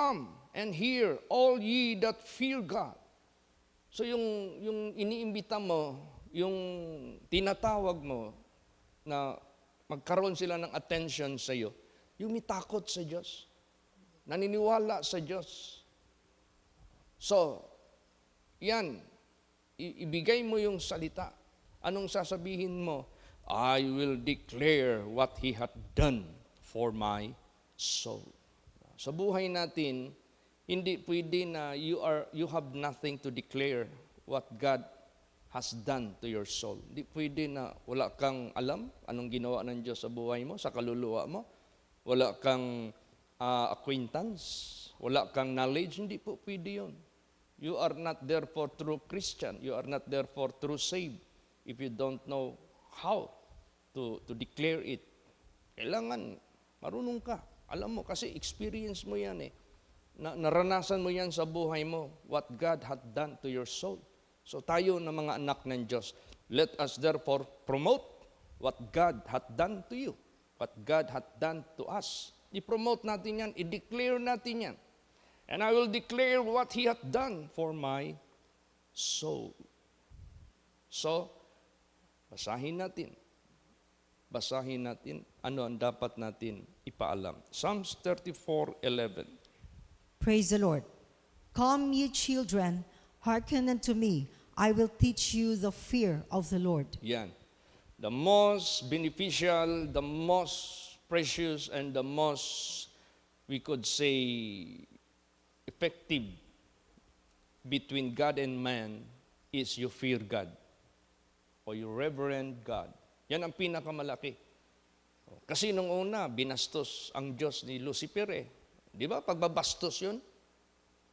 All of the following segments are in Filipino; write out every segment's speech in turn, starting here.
Come and hear, all ye that fear God. So yung iniimbita mo, yung tinatawag mo na magkaroon sila ng attention sa iyo, yung may takot sa Diyos, naniniwala sa Diyos. So, yan, ibigay mo yung salita. Anong sasabihin mo? I will declare what He hath done for my soul. Sa buhay natin, hindi pwede na you have nothing to declare what God has done to your soul. Hindi pwede na wala kang alam anong ginawa ng Diyos sa buhay mo, sa kaluluwa mo. Wala kang acquaintance, wala kang knowledge. Hindi po pwede yun. You are not therefore true Christian. You are not therefore true saved if you don't know how to declare it. Kailangan marunong ka. Alam mo, kasi experience mo yan eh. Naranasan mo yan sa buhay mo, what God had done to your soul. So tayo na mga anak ng Diyos, let us therefore promote what God hath done to you, what God hath done to us. I-promote natin yan, i-declare natin yan. And I will declare what He hath done for my soul. So, basahin natin. Basahin natin ano ang dapat natin ipaalam. Psalms 34:11. Praise the Lord. Come, ye children, hearken unto me. I will teach you the fear of the Lord. Yan. The most beneficial, the most precious, and the most, we could say, effective between God and man is you fear God or you reverend God. Yan ang pinakamalaki. Kasi nung una, binastos ang Diyos ni Lucifer eh. Di ba? Pagbabastos yun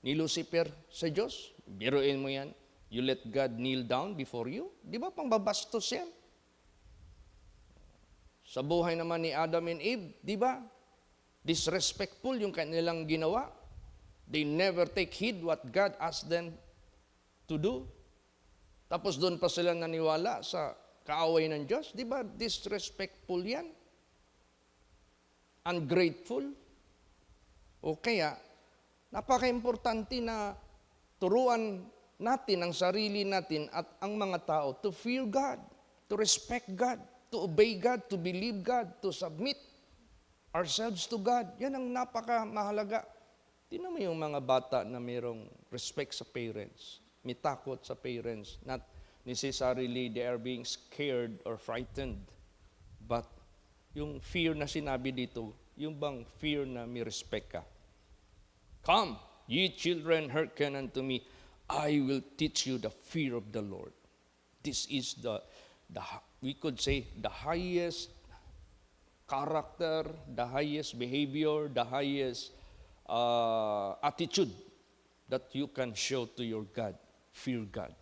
ni Lucifer sa Diyos. Biruin mo yan. You let God kneel down before you. Di ba? Pangbabastos yan. Sa buhay naman ni Adam and Eve, di ba? Disrespectful yung kanilang ginawa. They never take heed what God asked them to do. Tapos doon pa sila naniwala sa kaaway ng Diyos. Di ba? Disrespectful yan. Ungrateful. O kaya, napaka-importante na turuan natin ang sarili natin at ang mga tao to fear God, to respect God, to obey God, to believe God, to submit ourselves to God. Yan ang napaka-mahalaga. Tingnan mo yung mga bata na mayroong respect sa parents, may takot sa parents, not necessarily they are being scared or frightened, but yung fear na sinabi dito, yung bang fear na may respect ka. Come, ye children, hearken unto me. I will teach you the fear of the Lord. This is the we could say, the highest character, the highest behavior, the highest attitude that you can show to your God. Fear God.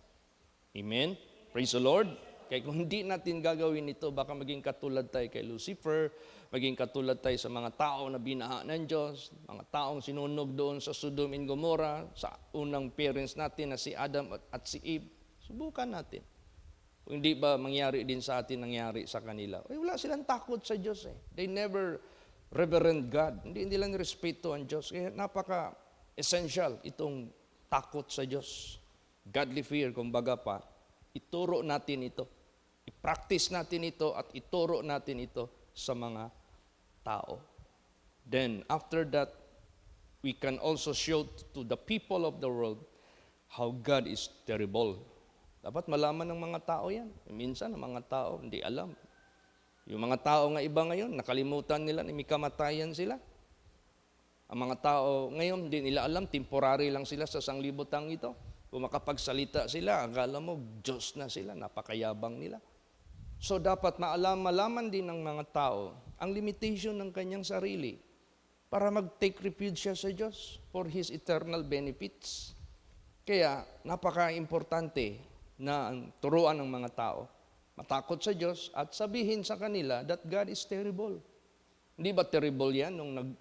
Amen? Praise the Lord. Kaya kung hindi natin gagawin ito, baka maging katulad tayo kay Lucifer, maging katulad tayo sa mga tao na binaha ng Diyos, mga taong sinunog doon sa Sodom and Gomorrah, sa unang parents natin na si Adam at si Eve. Subukan natin. Kung hindi ba mangyari din sa atin, nangyari sa kanila. Wala silang takot sa Diyos eh. They never reverend God. Hindi nila nirespeto ang Diyos. Kaya napaka-essential itong takot sa Diyos. Godly fear, kumbaga pa, ituro natin ito. I-practice natin ito at ituro natin ito sa mga tao. Then, after that, we can also show to the people of the world how God is terrible. Dapat malaman ng mga tao yan. Minsan, ang mga tao hindi alam. Yung mga tao nga iba ngayon, nakalimutan nila na may kamatayan sila. Ang mga tao ngayon, hindi nila alam, temporary lang sila sa sanglibutang ito. Kung makapagsalita sila, akala mo, Diyos na sila, napakayabang nila. So dapat malaman din ng mga tao ang limitation ng kanyang sarili para mag-take refuge siya sa Diyos for His eternal benefits. Kaya napaka-importante na turuan ng mga tao, matakot sa Diyos at sabihin sa kanila that God is terrible. Hindi ba terrible yan nung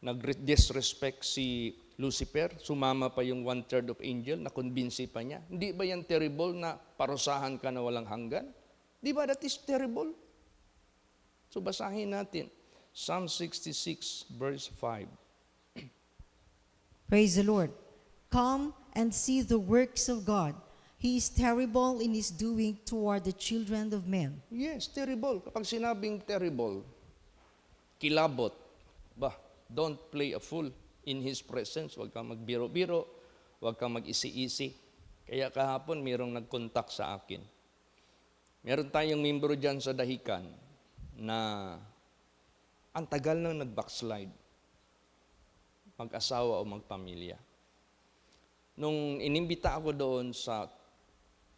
nag-disrespect si Lucifer, sumama pa yung 1/3 of angel, na-convince pa niya? Hindi ba yan terrible na parusahan ka na walang hanggan? Di ba that is terrible? So basahin natin. Psalm 66 verse 5. Praise the Lord. Come and see the works of God. He is terrible in his doing toward the children of men. Yes, terrible. Kapag sinabing terrible, kilabot, don't play a fool in His presence. Huwag kang magbiro-biro, huwag kang mag-isi-isi. Kaya kahapon, mayroong nag-contact sa akin. Meron tayong membro dyan sa Dahican na ang tagal nang nag-backslide. Mag-asawa o magpamilya. Nung inimbita ako doon sa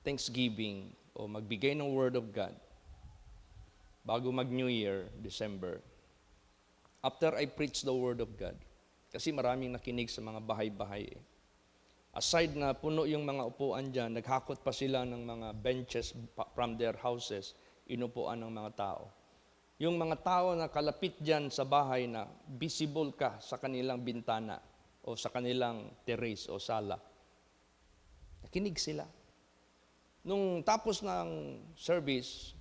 Thanksgiving o magbigay ng Word of God, bago mag-New Year, December, after I preach the Word of God, kasi maraming nakinig sa mga bahay-bahay. Aside na puno yung mga upuan dyan, naghakot pa sila ng mga benches from their houses, inupuan ng mga tao. Yung mga tao na kalapit dyan sa bahay na visible ka sa kanilang bintana o sa kanilang terrace o sala, nakinig sila. Nung tapos ng service,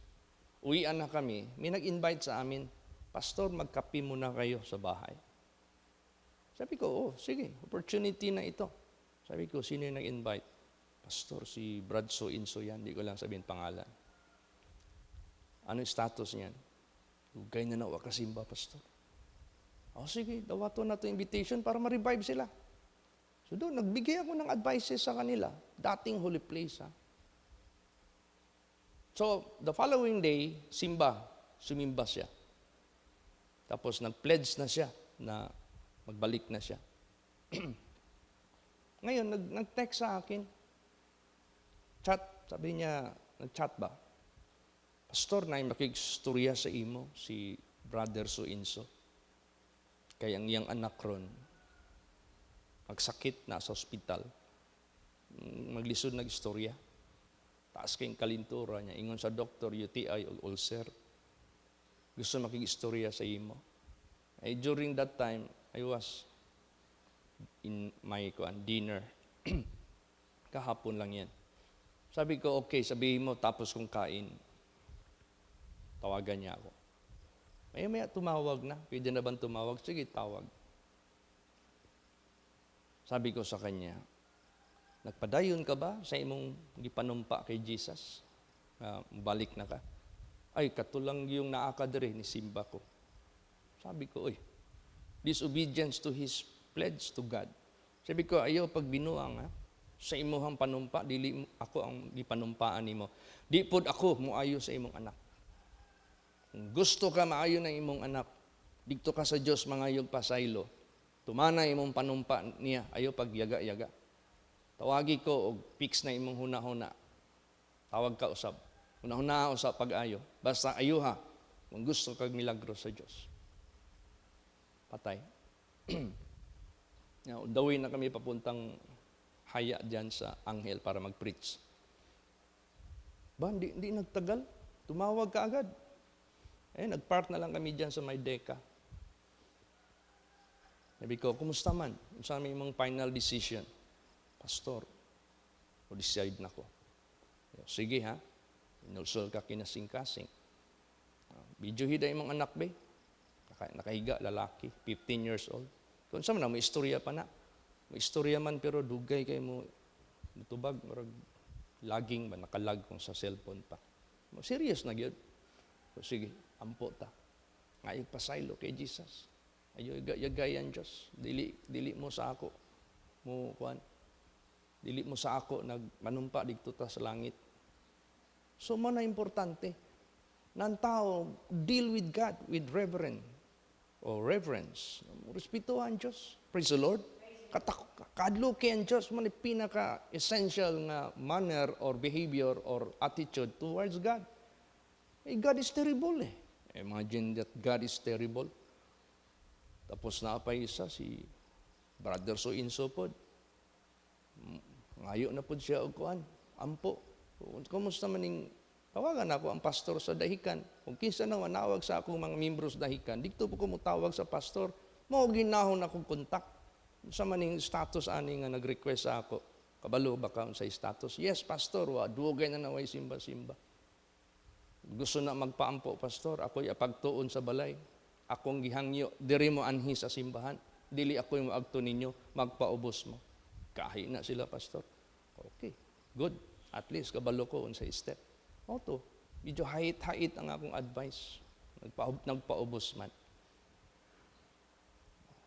uwian na kami, may nag-invite sa amin, Pastor, magkape muna kayo sa bahay. Sabi ko, sige, opportunity na ito. Sabi ko, sino yung nag-invite? Pastor, si Brad So-Inso yan, hindi ko lang sabihin pangalan. Ano yung status niyan? Ugay na nawa kasimba, Pastor. Sige, dawato na ito invitation para ma-revive sila. So doon, nagbigay ako ng advices sa kanila. Dating holy place, ha? So, the following day, sumimba siya. Tapos nag-pledge na siya na magbalik na siya. Ngayon, nag-text sa akin. Chat, sabi niya, nag-chat ba? Pastor, na makigstorya sa imo, si Brother So-Inso. Kaya ang iyang anak ron, magsakit na sa ospital. Maglisod nag-istorya. Taas kayong kalintura niya. Ingon sa doktor, UTI o ulcer. Gusto makigistorya sa imo. During that time, I was in my dinner. Kahapon lang yan. Sabi ko, okay, sabihin mo, tapos kong kain. Tawagan niya ako. Maya-maya tumawag na. Pwede na bang tumawag? Sige, tawag. Sabi ko sa kanya, nagpadayon ka ba sa imong gipanumpa kay Jesus? Balik na ka. Ay, katulang yung naakadre ni simba ko. Sabi ko, disobedience to His pledge to God. Sabi ko, ayaw pag binuang, sa imuhang panumpa, dili ako ang gipanumpaan nimo. Di pod ako muayo sa imong anak. Kung gusto ka maayo ng imong anak, dikto ka sa Dios mangayog pasaylo. Tumana imong panumpa niya, ayaw pag yaga-yaga. Tawagi ko og fix na imong huna-huna. Tawag ka usab. Huna-huna usab pag-ayo. Basta ayuha kung gusto kag milagro sa Dios. Patay. Dawin na kami papuntang haya dyan sa Anghel para mag-preach. Hindi nagtagal. Tumawag ka agad. Nag-park na lang kami dyan sa may deka. Sabi ko, kumusta man? Sa aming mong final decision. Pastor, decide na ko. Sige ha, inulsol ka kinasing-kasing. Video hida yung mga anak ba? Nakahiga, lalaki, 15 years old. Kung saan na, may istorya pa na. May istorya man pero dugay kayo mo, natubag, laging ba, nakalag kung sa cellphone pa. Serious na yun. So, sige, ampo ta. Ngayog pasaylo kay Jesus. Ayo yagayan Diyos. Dili mo sa ako. Dili mo sa ako nagmanumpa dito ta sa langit. So man na importante. Nang tao deal with God with reverence. Respetuhan Diyos. Praise the Lord. Kadlo kay ang Diyos man pinaka-essential nga manner or behavior or attitude towards God. God is terrible eh. Imagine that God is terrible. Tapos na pa isa si Brother So-Inso pod. Ngayo na pod siya og kuan, ampo. Kumusta maning tawagan ako ang pastor sa Dahican. Kung kinsa na manawag sa akong mga membros Dahican, dito po ko mutawag sa pastor. Mao ginahon akong kontak. Sa maning status ani nga nag-request sa ako. Kabalo ba ka sa status? Yes, pastor, dugay na naway simba-simba. Gusto na magpaampo, pastor. Ako'y apagtuon sa balay. Akong gihangyo, diri mo anhi sa simbahan. dili ako yung maagto ninyo, magpaubos mo. Kahina sila, pastor. Okay, good. At least kabalo ko unsay step. Oto, medyo hait-hait ang akong advice. Nagpaubos man.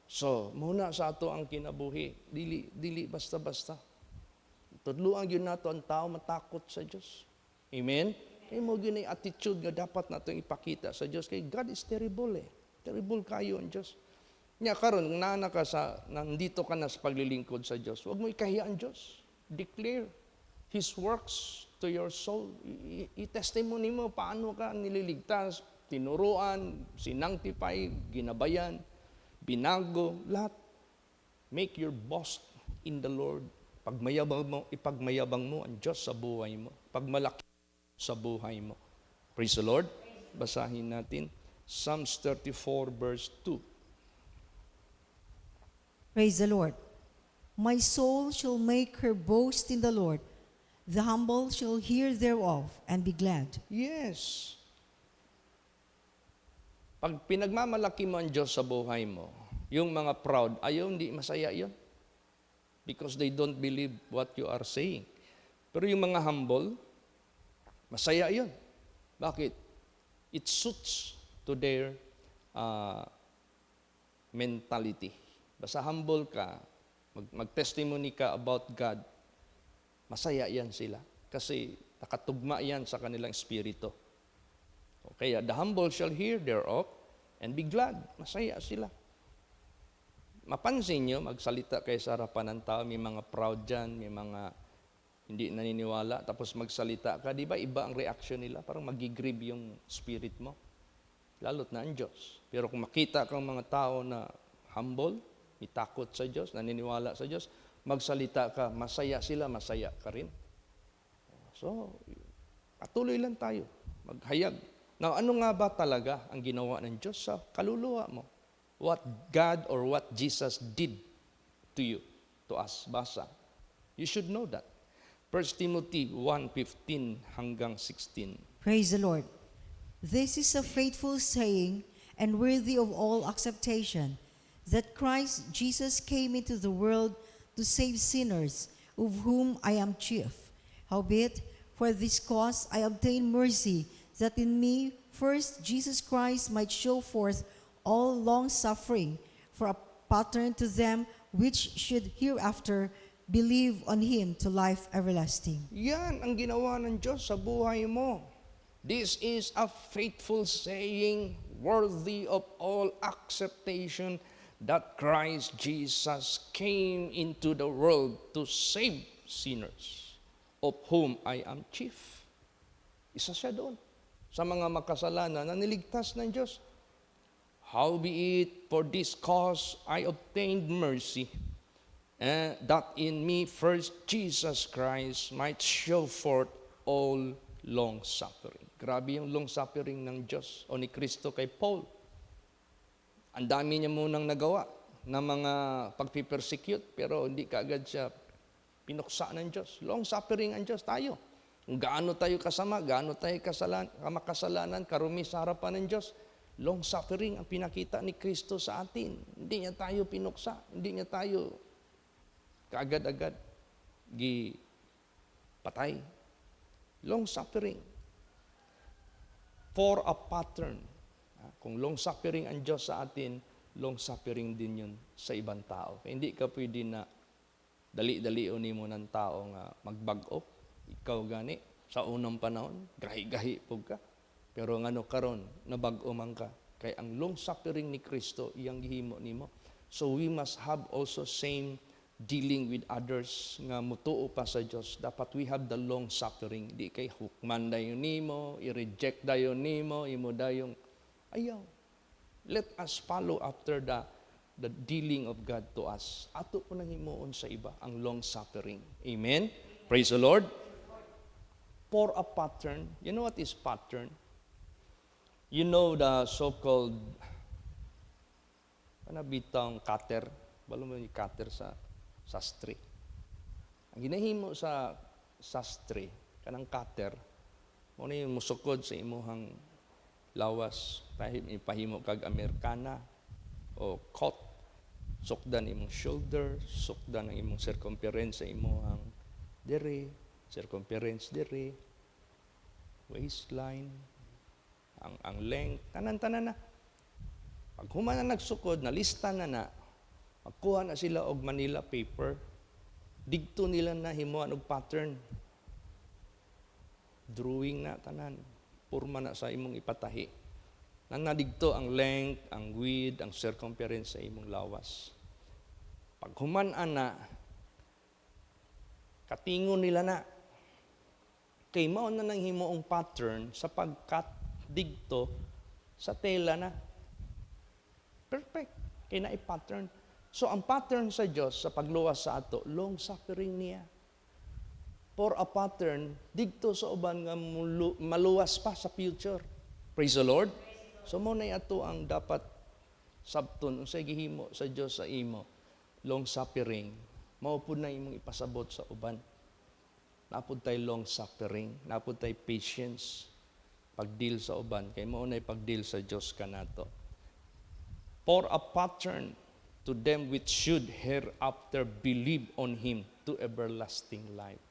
So, muna sa ato ang kinabuhi, dili basta-basta. Tudluan gyud nato ang tao matakot sa Dios. Amen? Kay mo gyud ay attitude nga dapat natong ipakita sa Dios kay God is terrible eh. Terrible kayo ang Dios. Nya karon kung nandito ka na sa paglilingkod sa Dios, huwag mo ikahiya ang Dios. Declare His works to your soul. I-testimony mo paano ka nililigtas, tinuruan, sinangtify, ginabayan, binago, lahat. Make your boast in the Lord. Ipagmayabang mo ang Diyos sa buhay mo. Pagmalaki sa buhay mo. Praise the Lord. Basahin natin Psalms 34 verse 2. Praise the Lord. My soul shall make her boast in the Lord. The humble shall hear thereof and be glad. Yes. Pag pinagmamalaki mo ang Diyos sa buhay mo, yung mga proud, ayaw, hindi masaya yun. Because they don't believe what you are saying. Pero yung mga humble, masaya yun. Bakit? It suits to their mentality. Basta humble ka, mag-testimony ka about God, masaya yan sila. Kasi nakatugma yan sa kanilang espiritu. Kaya the humble shall hear thereof and be glad. Masaya sila. Mapansin nyo, magsalita kayo sa harapan ng tao, may mga proud dyan, may mga hindi naniniwala, tapos magsalita ka, di ba iba ang reaction nila? Parang magigrieve yung spirit mo. Lalo't na ang Diyos. Pero kung makita kang mga tao na humble, may takot sa Diyos, naniniwala sa Diyos, magsalita ka, masaya sila, masaya ka rin. So, patuloy lang tayo, maghayag. Now, ano nga ba talaga ang ginawa ng Diyos sa kaluluwa mo? What God or what Jesus did to you, to us. Basa. You should know that. 1 Timothy 1:15 hanggang 16. Praise the Lord. This is a faithful saying and worthy of all acceptation, that Christ Jesus came into the world to save sinners, of whom I am chief. Howbeit, for this cause I obtain mercy, that in me first Jesus Christ might show forth all long-suffering, for a pattern to them which should hereafter believe on Him to life everlasting. Yan ang ginawa ng Diyos sa buhay mo. This is a faithful saying, worthy of all acceptation, that Christ Jesus came into the world to save sinners, of whom I am chief. Isa siya doon. Sa mga makasalanan na niligtas ng Diyos. Howbeit, for this cause I obtained mercy, that in me first Jesus Christ might show forth all long-suffering. Grabe yung long-suffering ng Diyos o ni Kristo kay Paul. Ang dami niya munang nagawa na mga pagpipersecute, pero hindi kaagad siya pinuksa ng Diyos. Long-suffering ang Diyos tayo. Kung gaano tayo kasama, gaano tayo makasalanan, karumi sa harapan ng Diyos, long-suffering ang pinakita ni Kristo sa atin. Hindi niya tayo pinuksa, hindi niya tayo kaagad-agad patay. Long-suffering. For a pattern. Kung long-suffering ang Diyos sa atin, long-suffering din yun sa ibang tao. Kaya hindi ka pwede na dali-dali mo ng tao nga magbag-o. Ikaw gani, sa unang panahon, gahi-gahi po ka. Pero ngano karon nabag-o man ka. Kaya ang long-suffering ni Kristo, iyang gihimo nimo. So we must have also same dealing with others nga mutuo pa sa Dios. Dapat we have the long-suffering. Di kay hukman dayon nimo, i-reject dayon nimo, imo dayong ayaw. Let us follow after the dealing of God to us. Ato po nang himuon sa iba, ang long-suffering. Amen? Praise the Lord. For a pattern, you know what is pattern? You know the so-called, bitang cutter? Balo mo yung cutter sa sastre. Ang ginahimo sa sastre, kanang cutter, mo na yung musukod sa imuhang lawas, ipahimo kag Amerikana o coat. Sukdan imong shoulder, sukdan ang imong circumference sa imong dere, circumference dere, waistline, ang length, tanan-tanan na. Pag human na nagsukod, nalista na, magkuha na sila og Manila paper, digto nila na himuan og pattern. Drawing na tanan, purma na sa imong ipatahi. Nadigto ang length, ang width, ang circumference sa imong lawas. Pag human na, katingon nila na. Kay mao na nang himuong pattern sa pag-cut digto sa tela na. Perfect. Kay naay pattern. So ang pattern sa Dios sa pagluwas sa ato, long suffering niya. For a pattern digto sa uban nga maluwas pa sa future. Praise the Lord. So mo na ato ang dapat sabton unsay gihimo sa Dios sa imo. Long suffering. Mao pud na imong ipasabot sa uban. Napod tay long suffering, napod tay patience pag-deal sa uban kay mao nay pag-deal sa Dios kanato. For a pattern to them which should hereafter believe on Him to everlasting life.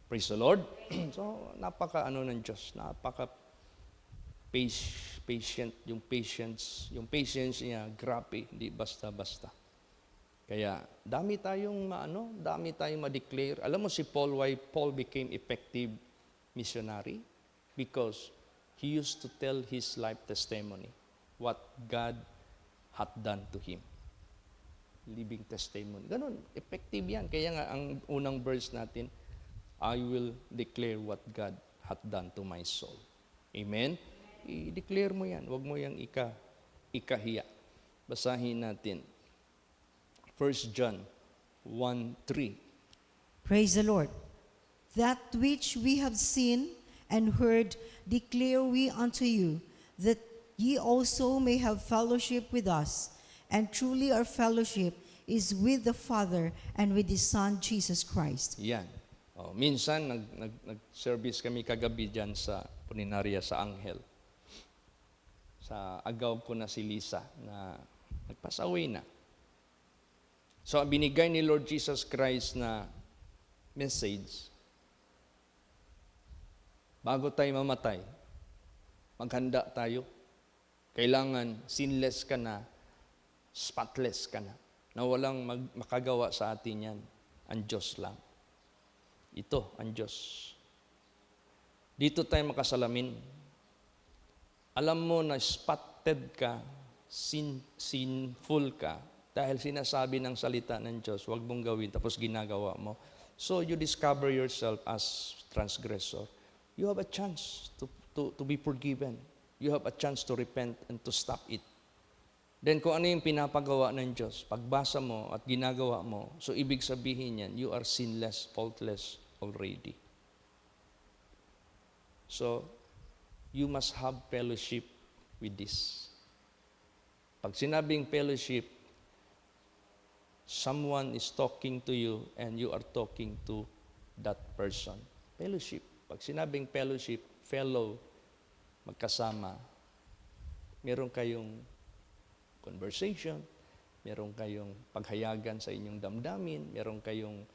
Praise the Lord. So napaka ng Diyos, napaka patient, yung patience niya, grabe, hindi basta-basta. Kaya dami tayong ma-declare. Alam mo si Paul, why Paul became effective missionary? Because he used to tell his life testimony, what God hath done to him. Living testimony. Ganun, effective yan. Kaya nga ang unang verse natin, I will declare what God hath done to my soul. Amen? I-declare mo yan. Huwag mo yang ikahiya. Basahin natin. 1 John 1:3. Praise the Lord. That which we have seen and heard declare we unto you, that ye also may have fellowship with us. And truly our fellowship is with the Father and with His Son, Jesus Christ. Yan. Minsan, nag-service kami kagabi dyan sa Puninaria sa Anghel. Sa agaw ko na si Lisa na nagpasaway na. So, binigay ni Lord Jesus Christ na message, bago tayo mamatay, maghanda tayo. Kailangan sinless ka na, spotless ka na walang makagawa sa atin yan. Ang Diyos lang. Ito, ang Diyos. Dito tayo makasalamin. Alam mo na spotted ka, sinful ka, dahil sinasabi ng salita ng Diyos, huwag mong gawin, tapos ginagawa mo. So you discover yourself as transgressor. You have a chance to be forgiven. You have a chance to repent and to stop it. Then kung ano yung pinapagawa ng Diyos, pagbasa mo at ginagawa mo, so ibig sabihin yan, you are sinless, faultless already. So, you must have fellowship with this. Pag sinabing fellowship, someone is talking to you and you are talking to that person. Fellowship. Pag sinabing fellowship, fellow, magkasama, meron kayong conversation, meron kayong paghayagan sa inyong damdamin, meron kayong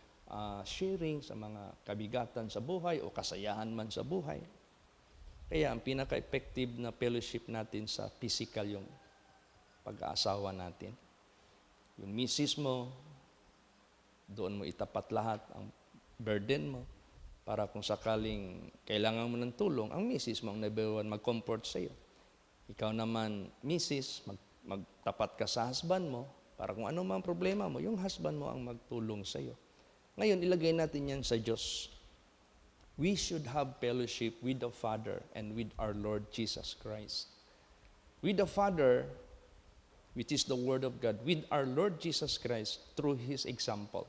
sharing sa mga kabigatan sa buhay o kasayahan man sa buhay. Kaya ang pinaka-effective na fellowship natin sa physical yung pag-aasawa natin. Yung misis mo, doon mo itapat lahat ang burden mo para kung sakaling kailangan mo ng tulong, ang misis mo ang mag-comfort sa iyo. Ikaw naman, misis, magtapat ka sa husband mo para kung ano mang problema mo, yung husband mo ang magtulong sa iyo. Ngayon, ilagay natin yan sa Diyos. We should have fellowship with the Father and with our Lord Jesus Christ. With the Father, which is the Word of God, with our Lord Jesus Christ through His example.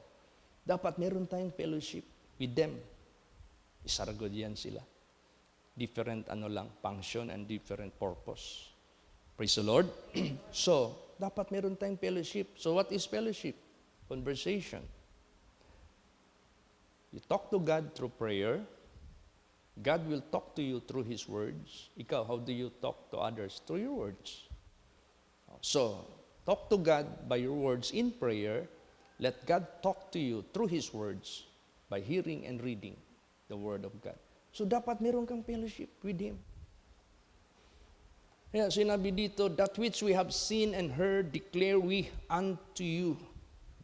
Dapat meron tayong fellowship with them. Isaragod yan sila. Different function and different purpose. Praise the Lord. So, dapat meron tayong fellowship. So, what is fellowship? Conversation. You talk to God through prayer. God will talk to you through His words. Ikaw, how do you talk to others? Through your words. So, Talk to God by your words in prayer. Let God talk to you through His words by hearing and reading the Word of God. So dapat meron kang fellowship with Him. Kaya sinabi dito, that which we have seen and heard declare we unto you,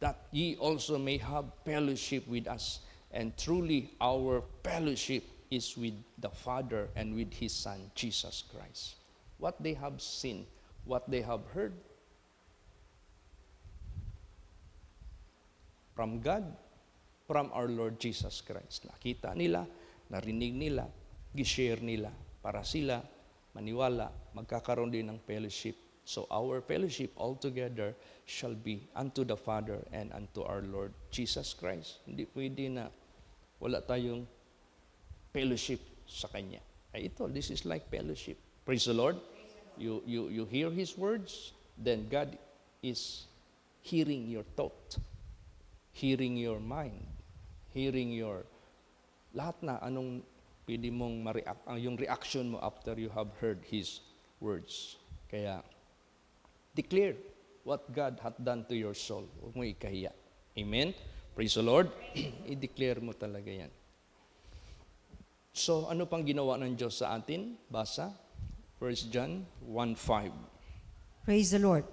that ye also may have fellowship with us. And truly our fellowship is with the Father and with His Son, Jesus Christ. What they have seen, what they have heard from God, from our Lord Jesus Christ. Nakita nila, narinig nila, gishare nila para sila maniwala, magkakaroon din ng fellowship. So our fellowship altogether shall be unto the Father and unto our Lord Jesus Christ. Hindi pwede na wala tayong fellowship sa Kanya. Ay ito, this is like fellowship. Praise the Lord. You hear His words, then God is hearing your thought, hearing your mind, hearing your lahat na anong pwede mong yung reaction mo after you have heard His words. Kaya, declare what God hath done to your soul. Huwag mo ikahiya. Amen? Praise the Lord. I-declare mo talaga yan. So, ano pang ginawa ng Diyos sa atin? Basa, 1 John 1:5. Praise the Lord.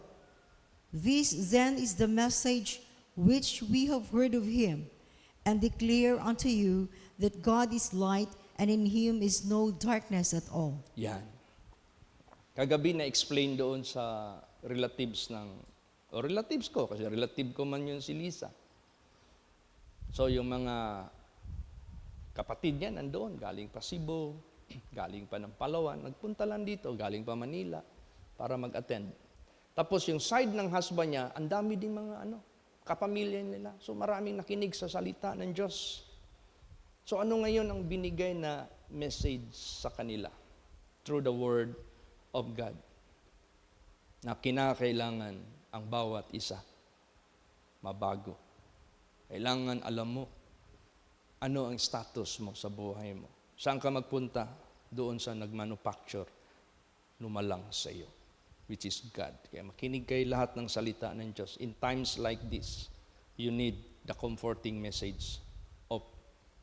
This then is the message which we have heard of Him, and declare unto you that God is light, and in Him is no darkness at all. Yan. Kagabi na-explain doon sa relatives ko, kasi relative ko man yun si Lisa. So yung mga kapatid niya nandoon, galing pa Cebu, galing pa ng Palawan, nagpunta lang dito, galing pa Manila, para mag-attend. Tapos yung side ng husband niya, ang dami ding mga kapamilya nila. So maraming nakinig sa salita ng Diyos. So ano ngayon ang binigay na message sa kanila? Through the Word of God. Na kinakailangan ang bawat isa mabago. Kailangan alam mo ano ang status mo sa buhay mo. Saan ka magpunta? Doon sa nagmanufacture, lumalang sa iyo, which is God. Kaya makinig kayo lahat ng salita ng Diyos. In times like this, you need the comforting message of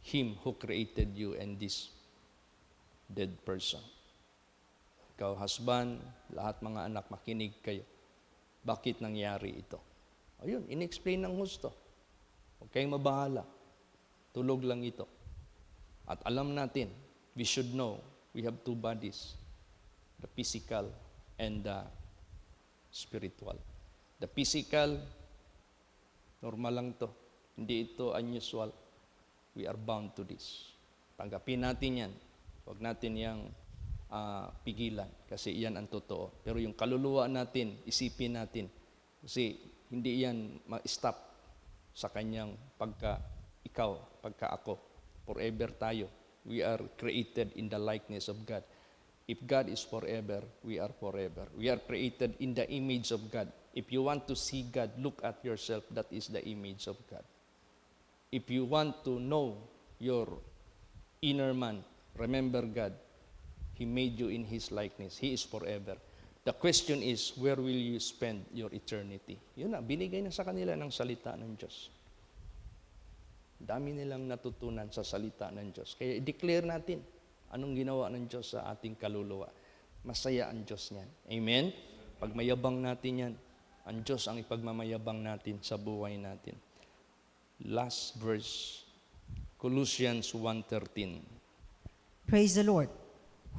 Him who created you and this dead person. Ikaw, husband, lahat mga anak, makinig kayo. Bakit nangyari ito? Ayun, in-explain ng husto. Huwag kayong mabahala. Tulog lang ito. At alam natin, we should know, we have two bodies, the physical and the spiritual. The physical, normal lang to. Hindi ito unusual. We are bound to this. Tanggapin natin yan. Huwag natin yang pigilan kasi iyan ang totoo. Pero yung kaluluwa natin, isipin natin. Kasi hindi yan ma-stop sa kanyang pagka-ikaw, pagka-ako. Forever tayo. We are created in the likeness of God. If God is forever, we are forever. We are created in the image of God. If you want to see God, look at yourself. That is the image of God. If you want to know your inner man, remember God. He made you in His likeness. He is forever. The question is, where will you spend your eternity? Yun na, binigay na sa kanila ng salita ng Diyos. Dami nilang natutunan sa salita ng Diyos. Kaya i-declare natin anong ginawa ng Diyos sa ating kaluluwa. Masaya ang Diyos niyan. Amen? Pagmayabang natin yan, ang Diyos ang ipagmamayabang natin sa buhay natin. Last verse, Colossians 1:13. Praise the Lord,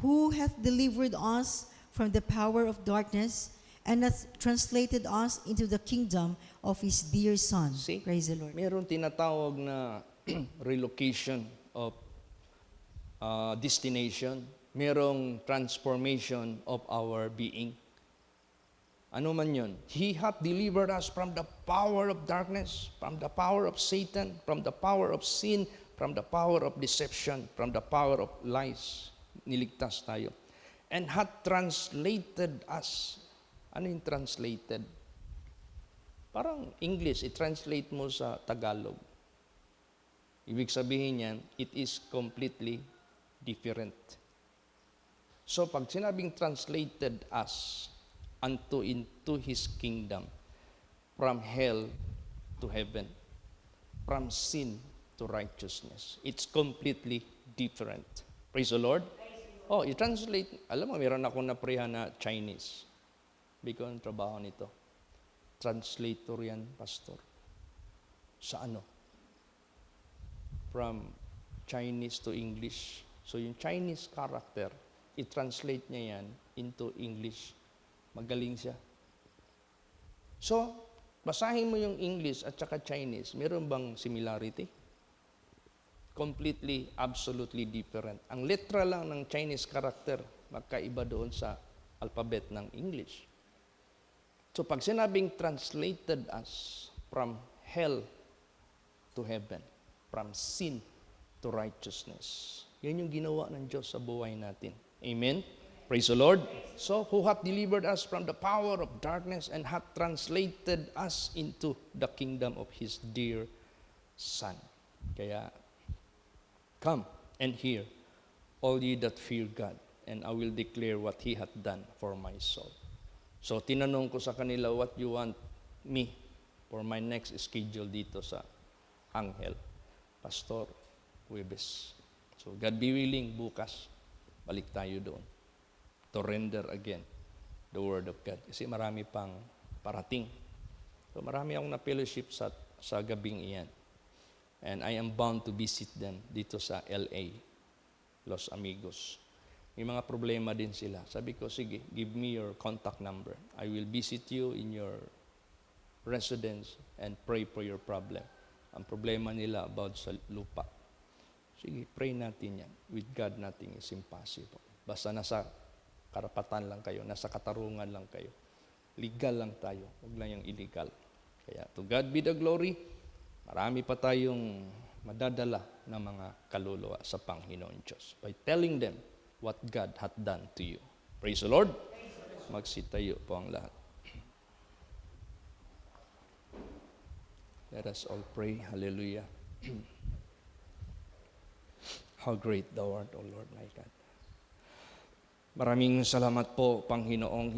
who hath delivered us from the power of darkness and hath translated us into the kingdom of His dear Son. See? Praise the Lord. Meron tinatawag na relocation of destination. Merong transformation of our being. Ano man yun? He hath delivered us from the power of darkness, from the power of Satan, from the power of sin, from the power of deception, from the power of lies. Niligtas tayo. And hath translated us. Ano yung translated? Parang English, i-translate mo sa Tagalog. Ibig sabihin niyan, it is completely different. So pag sinabing translated us, into His kingdom, from hell to heaven, from sin to righteousness. It's completely different. Praise the Lord. Oh, i-translate. Alam mo, meron akong naprihan na Chinese. Biko ang trabaho nito. Translator yan, pastor. Sa ano? From Chinese to English. So yung Chinese character, i-translate niya yan into English. Magaling siya. So, basahin mo yung English at saka Chinese. Meron bang similarity? Completely, absolutely different. Ang letra lang ng Chinese character, magkaiba doon sa alphabet ng English. So pag sinabing translated us from hell to heaven, from sin to righteousness, yan yung ginawa ng Diyos sa buhay natin. Amen? Praise the Lord. So, who hath delivered us from the power of darkness and hath translated us into the kingdom of His dear Son. Kaya, come and hear, all ye that fear God, and I will declare what He hath done for my soul. So, tinanong ko sa kanila, what you want me for my next schedule dito sa Anghel? Pastor, Huwebes. So, God be willing, bukas, balik tayo doon. To render again the Word of God. Kasi marami pang parating. So, marami akong na-fellowship sa gabing iyan. And I am bound to visit them dito sa LA, Los Amigos. May mga problema din sila. Sabi ko, sige, give me your contact number. I will visit you in your residence and pray for your problem. Ang problema nila about sa lupa. Sige, pray natin yan. With God, nothing is impossible. Basta nasa karapatan lang kayo, nasa katarungan lang kayo. Legal lang tayo, huwag lang yung illegal. Kaya to God be the glory. Marami pa tayong madadala ng mga kaluluwa sa Panginoon Diyos by telling them what God hath done to you. Praise the Lord. Magsitayo po ang lahat. Let us all pray. Hallelujah. How great thou art, O Lord my God. Maraming salamat po, Panginoong